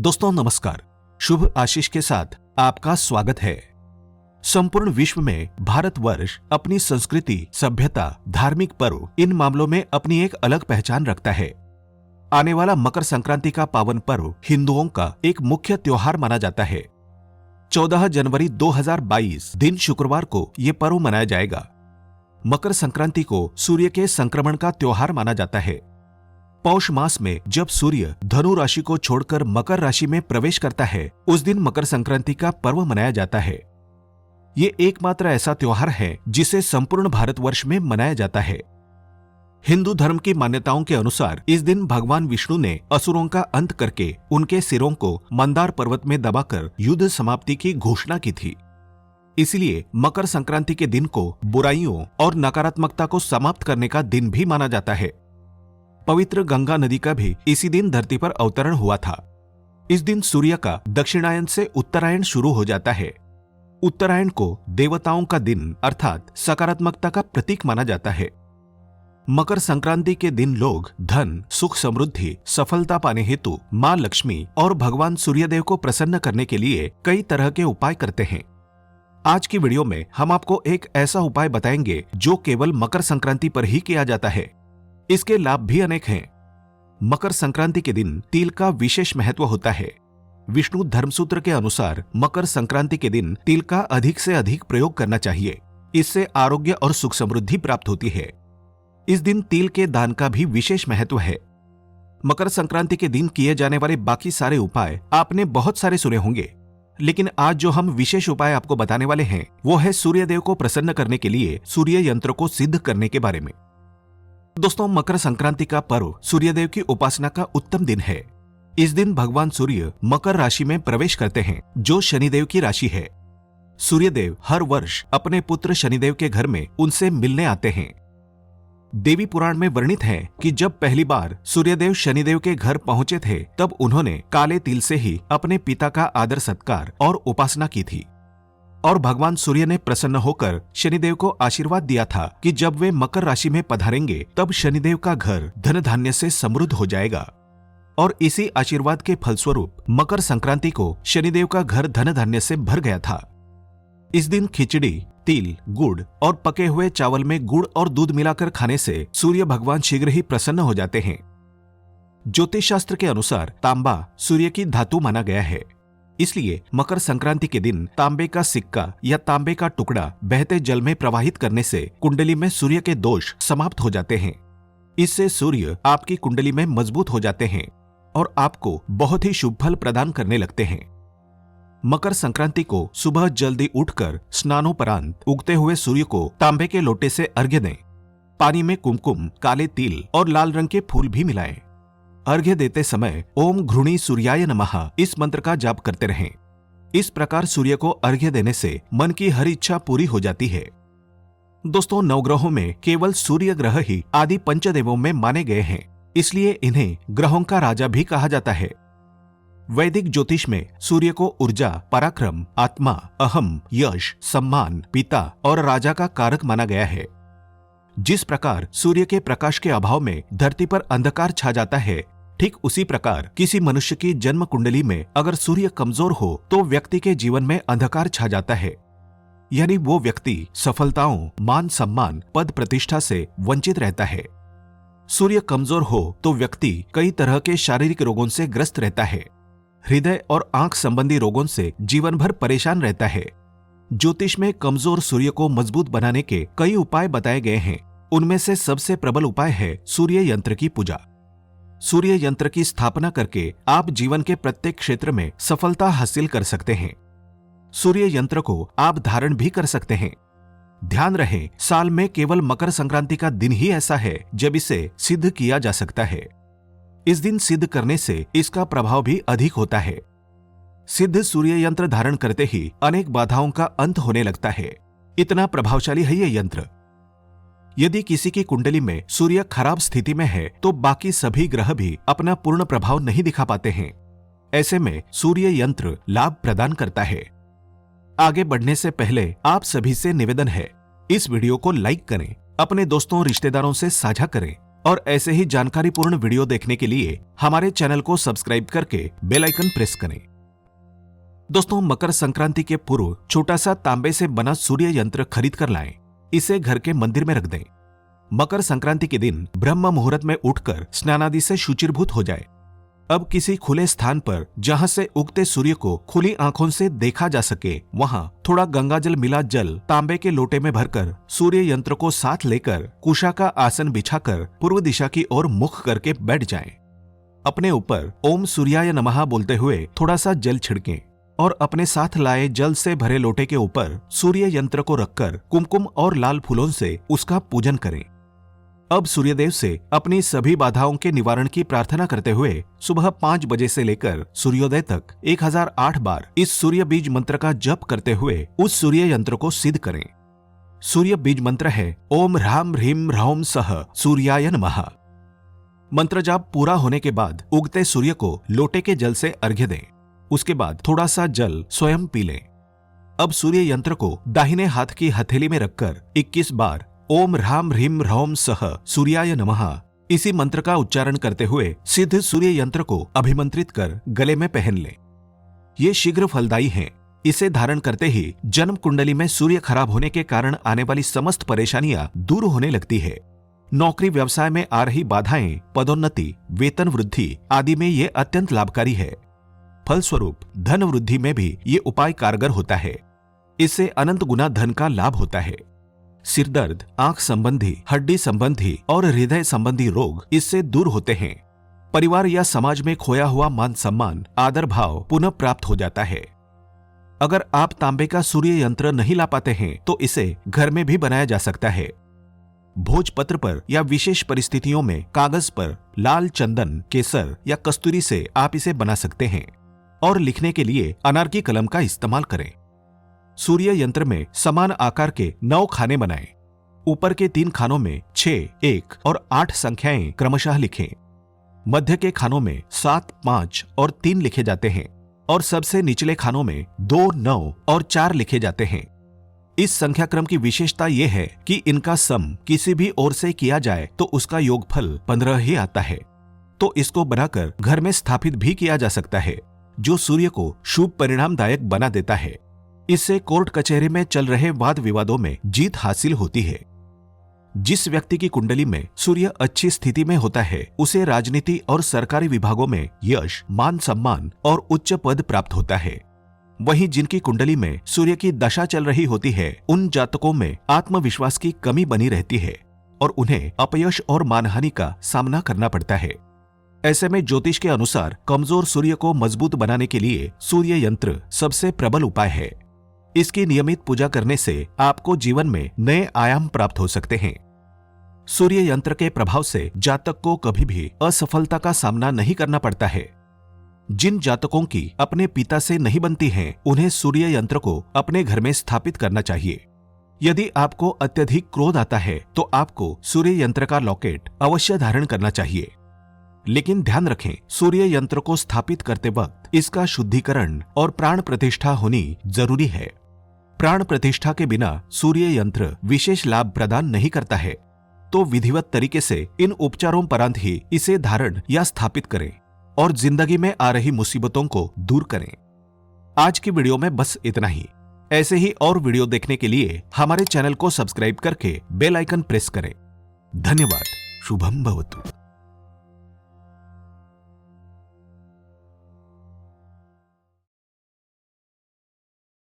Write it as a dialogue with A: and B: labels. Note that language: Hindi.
A: दोस्तों नमस्कार। शुभ आशीष के साथ आपका स्वागत है। संपूर्ण विश्व में भारतवर्ष अपनी संस्कृति, सभ्यता, धार्मिक पर्व इन मामलों में अपनी एक अलग पहचान रखता है। आने वाला मकर संक्रांति का पावन पर्व हिंदुओं का एक मुख्य त्योहार माना जाता है। 14 जनवरी 2022 दिन शुक्रवार को ये पर्व मनाया जाएगा। मकर संक्रांति को सूर्य के संक्रमण का त्योहार माना जाता है। पौष मास में जब सूर्य धनु राशि को छोड़कर मकर राशि में प्रवेश करता है, उस दिन मकर संक्रांति का पर्व मनाया जाता है। ये एकमात्र ऐसा त्योहार है जिसे संपूर्ण भारतवर्ष में मनाया जाता है। हिंदू धर्म की मान्यताओं के अनुसार इस दिन भगवान विष्णु ने असुरों का अंत करके उनके सिरों को मंदार पर्वत में दबाकर युद्ध समाप्ति की घोषणा की थी। इसलिए मकर संक्रांति के दिन को बुराइयों और नकारात्मकता को समाप्त करने का दिन भी माना जाता है। पवित्र गंगा नदी का भी इसी दिन धरती पर अवतरण हुआ था। इस दिन सूर्य का दक्षिणायन से उत्तरायण शुरू हो जाता है। उत्तरायण को देवताओं का दिन अर्थात सकारात्मकता का प्रतीक माना जाता है। मकर संक्रांति के दिन लोग धन, सुख, समृद्धि, सफलता पाने हेतु मां लक्ष्मी और भगवान सूर्यदेव को प्रसन्न करने के लिए कई तरह के उपाय करते हैं। आज की वीडियो में हम आपको एक ऐसा उपाय बताएंगे जो केवल मकर संक्रांति पर ही किया जाता है। इसके लाभ भी अनेक हैं। मकर संक्रांति के दिन तिल का विशेष महत्व होता है। विष्णु धर्मसूत्र के अनुसार मकर संक्रांति के दिन तिल का अधिक से अधिक प्रयोग करना चाहिए। इससे आरोग्य और सुख समृद्धि प्राप्त होती है। इस दिन तिल के दान का भी विशेष महत्व है। मकर संक्रांति के दिन किए जाने वाले बाकी सारे उपाय आपने बहुत सारे सुने होंगे, लेकिन आज जो हम विशेष उपाय आपको बताने वाले हैं वो है सूर्यदेव को प्रसन्न करने के लिए सूर्य यंत्र को सिद्ध करने के बारे में। दोस्तों, मकर संक्रांति का पर्व सूर्यदेव की उपासना का उत्तम दिन है। इस दिन भगवान सूर्य मकर राशि में प्रवेश करते हैं, जो शनिदेव की राशि है। सूर्यदेव हर वर्ष अपने पुत्र शनिदेव के घर में उनसे मिलने आते हैं। देवी पुराण में वर्णित है कि जब पहली बार सूर्यदेव शनिदेव के घर पहुंचे थे, तब उन्होंने काले तिल से ही अपने पिता का आदर सत्कार और उपासना की थी। और भगवान सूर्य ने प्रसन्न होकर शनिदेव को आशीर्वाद दिया था कि जब वे मकर राशि में पधारेंगे तब शनिदेव का घर धन धान्य से समृद्ध हो जाएगा। और इसी आशीर्वाद के फलस्वरूप मकर संक्रांति को शनिदेव का घर धन धान्य से भर गया था। इस दिन खिचड़ी, तिल, गुड़ और पके हुए चावल में गुड़ और दूध मिलाकर खाने से सूर्य भगवान शीघ्र ही प्रसन्न हो जाते हैं। ज्योतिष शास्त्र के अनुसार तांबा सूर्य की धातु माना गया है। इसलिए मकर संक्रांति के दिन तांबे का सिक्का या तांबे का टुकड़ा बहते जल में प्रवाहित करने से कुंडली में सूर्य के दोष समाप्त हो जाते हैं। इससे सूर्य आपकी कुंडली में मजबूत हो जाते हैं और आपको बहुत ही शुभ फल प्रदान करने लगते हैं। मकर संक्रांति को सुबह जल्दी उठकर स्नानोपरांत उगते हुए सूर्य को तांबे के लोटे से अर्घ्य दें। पानी में कुमकुम, काले तिल और लाल रंग के फूल भी मिलाएं। अर्घ्य देते समय ओम घृणी सूर्याय नमः इस मंत्र का जाप करते रहें। इस प्रकार सूर्य को अर्घ्य देने से मन की हर इच्छा पूरी हो जाती है। दोस्तों, नवग्रहों में केवल सूर्य ग्रह ही आदि पंचदेवों में माने गए हैं, इसलिए इन्हें ग्रहों का राजा भी कहा जाता है। वैदिक ज्योतिष में सूर्य को ऊर्जा, पराक्रम, आत्मा, अहम, यश, सम्मान, पिता और राजा का कारक माना गया है। जिस प्रकार सूर्य के प्रकाश के अभाव में धरती पर अंधकार छा जाता है, ठीक उसी प्रकार किसी मनुष्य की जन्म कुंडली में अगर सूर्य कमजोर हो तो व्यक्ति के जीवन में अंधकार छा जाता है। यानी वो व्यक्ति सफलताओं, मान सम्मान, पद प्रतिष्ठा से वंचित रहता है। सूर्य कमजोर हो तो व्यक्ति कई तरह के शारीरिक रोगों से ग्रस्त रहता है। हृदय और आंख संबंधी रोगों से जीवन भर परेशान रहता है। ज्योतिष में कमजोर सूर्य को मजबूत बनाने के कई उपाय बताए गए हैं। उनमें से सबसे प्रबल उपाय है सूर्य यंत्र की पूजा। सूर्य यंत्र की स्थापना करके आप जीवन के प्रत्येक क्षेत्र में सफलता हासिल कर सकते हैं। सूर्य यंत्र को आप धारण भी कर सकते हैं। ध्यान रहे, साल में केवल मकर संक्रांति का दिन ही ऐसा है जब इसे सिद्ध किया जा सकता है। इस दिन सिद्ध करने से इसका प्रभाव भी अधिक होता है। सिद्ध सूर्य यंत्र धारण करते ही अनेक बाधाओं का अंत होने लगता है। इतना प्रभावशाली है ये यंत्र। यदि किसी की कुंडली में सूर्य खराब स्थिति में है तो बाकी सभी ग्रह भी अपना पूर्ण प्रभाव नहीं दिखा पाते हैं। ऐसे में सूर्य यंत्र लाभ प्रदान करता है। आगे बढ़ने से पहले आप सभी से निवेदन है, इस वीडियो को लाइक करें, अपने दोस्तों रिश्तेदारों से साझा करें और ऐसे ही जानकारीपूर्ण वीडियो देखने के लिए हमारे चैनल को सब्सक्राइब करके बेल आइकन प्रेस करें। दोस्तों, मकर संक्रांति के पूर्व छोटा सा तांबे से बना सूर्य यंत्र खरीद कर लाएं। इसे घर के मंदिर में रख दें। मकर संक्रांति के दिन ब्रह्म मुहूर्त में उठकर स्नानादि से शुचिर्भूत हो जाए। अब किसी खुले स्थान पर जहां से उगते सूर्य को खुली आंखों से देखा जा सके, वहां थोड़ा गंगाजल मिला जल तांबे के लोटे में भरकर सूर्य यंत्र को साथ लेकर कुशा का आसन बिछाकर पूर्व दिशा की ओर मुख करके बैठ जाएं। अपने ऊपर ओम सूर्याय नमः बोलते हुए थोड़ा सा जल छिड़कें और अपने साथ लाए जल से भरे लोटे के ऊपर सूर्य यंत्र को रखकर कुमकुम और लाल फूलों से उसका पूजन करें। अब सूर्यदेव से अपनी सभी बाधाओं के निवारण की प्रार्थना करते हुए सुबह 5 बजे से लेकर सूर्योदय तक 1008 बार इस सूर्य बीज मंत्र का जप करते हुए उस सूर्य यंत्र को सिद्ध करें। सूर्य बीज मंत्र है ओम ह्राम ह्रीम ह्रौम सह सूर्याय नमः। मंत्र जाप पूरा होने के बाद उगते सूर्य को लोटे के जल से अर्घ्य दें। उसके बाद थोड़ा सा जल स्वयं पी लें। अब सूर्य यंत्र को दाहिने हाथ की हथेली में रखकर 21 बार ओम ह्राम ह्रीम ह्रौम सह सूर्याय नमः इसी मंत्र का उच्चारण करते हुए सिद्ध सूर्य यंत्र को अभिमंत्रित कर गले में पहन लें। ये शीघ्र फलदायी है। इसे धारण करते ही जन्म कुंडली में सूर्य खराब होने के कारण आने वाली समस्त परेशानियां दूर होने लगती है। नौकरी व्यवसाय में आ रही बाधाएं, पदोन्नति, वेतन वृद्धि आदि में ये अत्यंत लाभकारी है। फलस्वरूप धन वृद्धि में भी ये उपाय कारगर होता है। इससे अनंत गुना धन का लाभ होता है। सिर दर्द, आंख संबंधी, हड्डी संबंधी और हृदय संबंधी रोग इससे दूर होते हैं। परिवार या समाज में खोया हुआ मान सम्मान, आदर भाव पुनः प्राप्त हो जाता है। अगर आप तांबे का सूर्य यंत्र नहीं ला पाते हैं तो इसे घर में भी बनाया जा सकता है। भोजपत्र पर या विशेष परिस्थितियों में कागज पर लाल चंदन, केसर या कस्तूरी से आप इसे बना सकते हैं और लिखने के लिए अनार की कलम का इस्तेमाल करें। सूर्य यंत्र में समान आकार के 9 खाने बनाएं। ऊपर के 3 खानों में 6, 1 और 8 संख्याएं क्रमशः लिखें। मध्य के खानों में 7, 5 और 3 लिखे जाते हैं और सबसे निचले खानों में 2, 9 और 4 लिखे जाते हैं। इस संख्या क्रम की विशेषता यह है कि इनका सम किसी भी ओर से किया जाए तो उसका योगफल 15 ही आता है। तो इसको बनाकर घर में स्थापित भी किया जा सकता है, जो सूर्य को शुभ परिणामदायक बना देता है। इससे कोर्ट कचहरी में चल रहे वाद विवादों में जीत हासिल होती है। जिस व्यक्ति की कुंडली में सूर्य अच्छी स्थिति में होता है उसे राजनीति और सरकारी विभागों में यश, मान सम्मान और उच्च पद प्राप्त होता है। वहीं जिनकी कुंडली में सूर्य की दशा चल रही होती है उन जातकों में आत्मविश्वास की कमी बनी रहती है और उन्हें अपयश और मानहानि का सामना करना पड़ता है। ऐसे में ज्योतिष के अनुसार कमजोर सूर्य को मजबूत बनाने के लिए सूर्य यंत्र सबसे प्रबल उपाय है। इसकी नियमित पूजा करने से आपको जीवन में नए आयाम प्राप्त हो सकते हैं। सूर्य यंत्र के प्रभाव से जातक को कभी भी असफलता का सामना नहीं करना पड़ता है। जिन जातकों की अपने पिता से नहीं बनती हैं, उन्हें सूर्य यंत्र को अपने घर में स्थापित करना चाहिए। यदि आपको अत्यधिक क्रोध आता है तो आपको सूर्य यंत्र का लॉकेट अवश्य धारण करना चाहिए। लेकिन ध्यान रखें, सूर्य यंत्र को स्थापित करते वक्त इसका शुद्धिकरण और प्राण प्रतिष्ठा होनी जरूरी है। प्राण प्रतिष्ठा के बिना सूर्य यंत्र विशेष लाभ प्रदान नहीं करता है। तो विधिवत तरीके से इन उपचारों परांत ही इसे धारण या स्थापित करें और जिंदगी में आ रही मुसीबतों को दूर करें। आज की वीडियो में बस इतना ही। ऐसे ही और वीडियो देखने के लिए हमारे चैनल को सब्सक्राइब करके बेल आइकन प्रेस करें। धन्यवाद। शुभम भवतु।